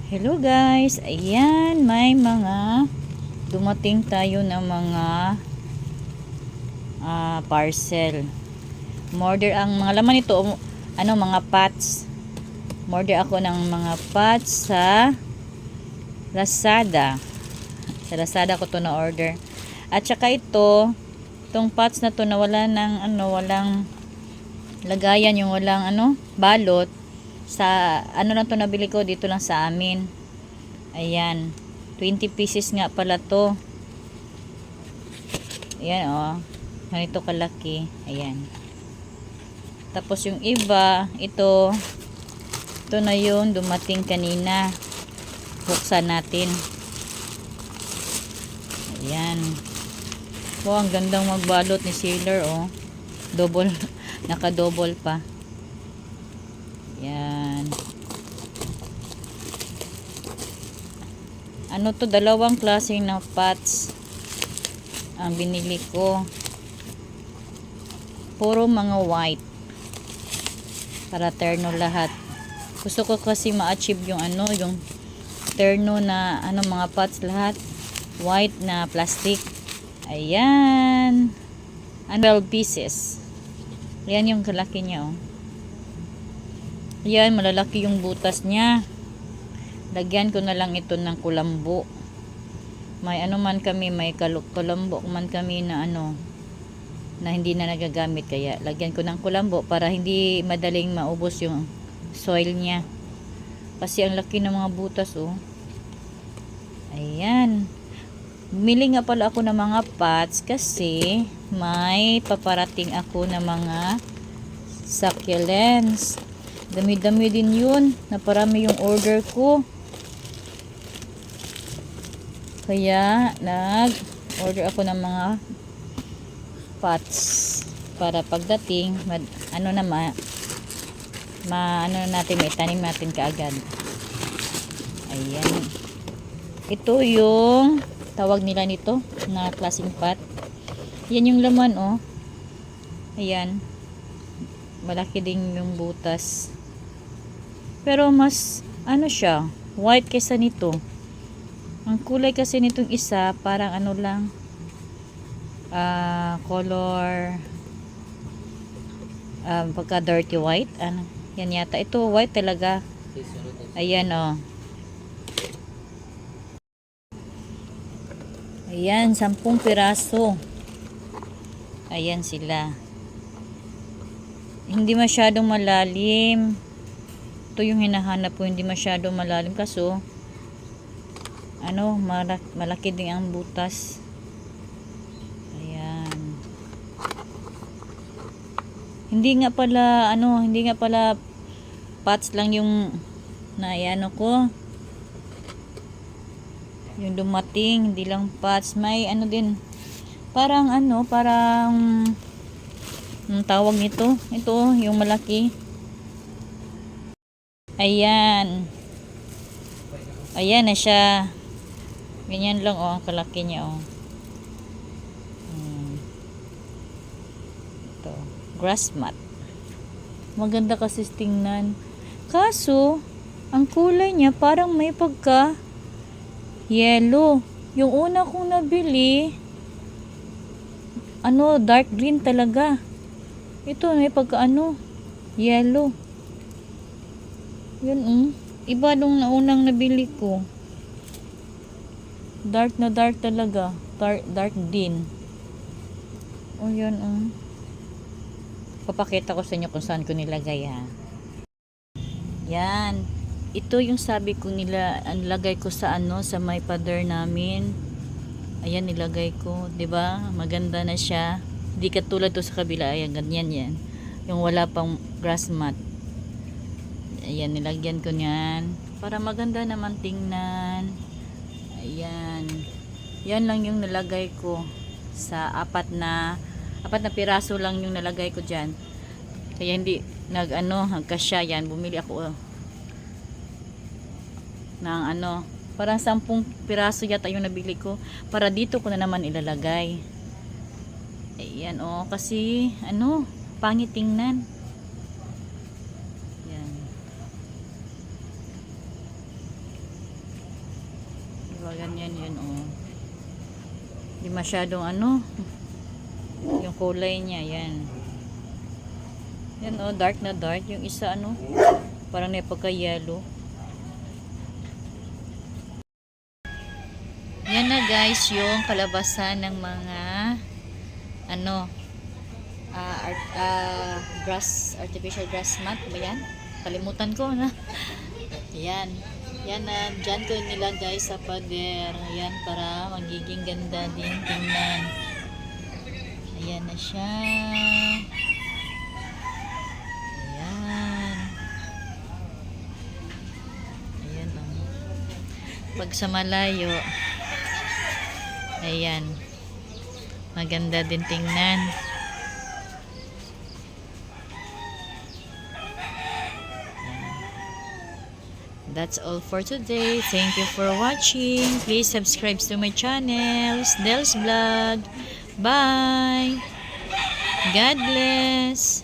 Hello guys, ayan may mga dumating tayo ng mga parcel. Order ang mga laman nito, mga pots. Order ako ng mga pots sa Lazada. Sa Lazada ko to na order. At saka itong pots na to na wala ng walang lagayan, yung walang balot. Sa lang to nabili ko dito lang sa amin. Ayan, 20 pieces nga pala to. Ayan ganito kalaki. Ayan. Tapos yung iba, ito na yung dumating kanina. Buksan natin. Ayan. Oh, ang gandang magbalot ni Sailor, oh. Double, naka-double pa. Yan. Dalawang klase ng pots ang binili ko. Puro mga white. Para terno lahat. Gusto ko kasi ma-achieve yung yung terno na mga pots lahat. White na plastic. Ayan. 12 pieces. Ayan yung kalaki niya, oh. Ayan, malalaki yung butas niya. Lagyan ko na lang ito ng kulambo. May may kulambo man kami na na hindi na nagagamit. Kaya lagyan ko ng kulambo para hindi madaling maubos yung soil niya. Kasi ang laki ng mga butas, oh. Ayan. Bumili nga pala ako ng mga pots kasi may paparating ako ng mga succulents. Dami-dami din yun. Naparami yung order ko. Kaya nag-order ako ng mga pots para pagdating natin, may tanim natin kaagad. Ayan. Ito yung tawag nila nito na klaseng pot. Yan yung laman, oh. Ayan. Malaki din yung butas. Pero mas siya, white kaysa nito. Ang kulay kasi nitong isa parang lang color pagka dirty white. Yan yata. Ito white talaga. Ayan, oh. Ayan, 10 piraso. Ayan sila. Hindi masyadong malalim. Ito yung hinahanap ko, hindi masyadong malalim kaso malaki din ang butas. Ayan. Hindi nga pala pots lang yung ko. Yung dumating, hindi lang pots, may din. Parang tawag nito. Ito, yung malaki. Ayan. Ayan na siya. Ganyan lang, oh, ang kalaki niya, oh. Ito, grass mat. Maganda kasi tingnan. Kaso, ang kulay niya parang may pagka yellow. Yung una kong nabili, dark green talaga. Ito, may pagka yellow. Yun, iba nung naunang nabili ko. Dark na dark talaga. Dark din. Oh, yun, papakita ko sa inyo kung saan ko nilagay, ha. Yan. Ito yung sabi ko nilagay ko sa sa may pader namin. Ayan, nilagay ko. 'Di ba? Maganda na siya. Hindi katulad to sa kabila. Ayan, ganyan yan. Yung wala pang grass mat. Ayan, nilagyan ko niyan para maganda naman tingnan. Ayan. Yan lang yung nilagay ko sa apat na piraso lang yung nilagay ko diyan. Kaya hindi nagkasya yan. Bumili ako ng parang 10 piraso yata yung nabili ko para dito ko na naman ilalagay. Ayan, oh, kasi pangit tingnan. Diba, ganyan yun, oh. Hindi masyadong ano, yung kulay niya, yan. Yan, oh, dark na dark. Yung isa, ano, parang napagka-yellow. Yan na guys, yung kalabasan ng mga ano, artificial grass mat ba yan? Kalimutan ko na. Yan. Yan na, dyan ko nilagay sa pader. Ayan, para magiging ganda din tingnan. Ayan na siya. Ayan. Ayan, oh. Pag sa malayo, ayan. Maganda din tingnan. That's all for today. Thank you for watching. Please subscribe to my channel, Del's Vlog. Bye. God bless.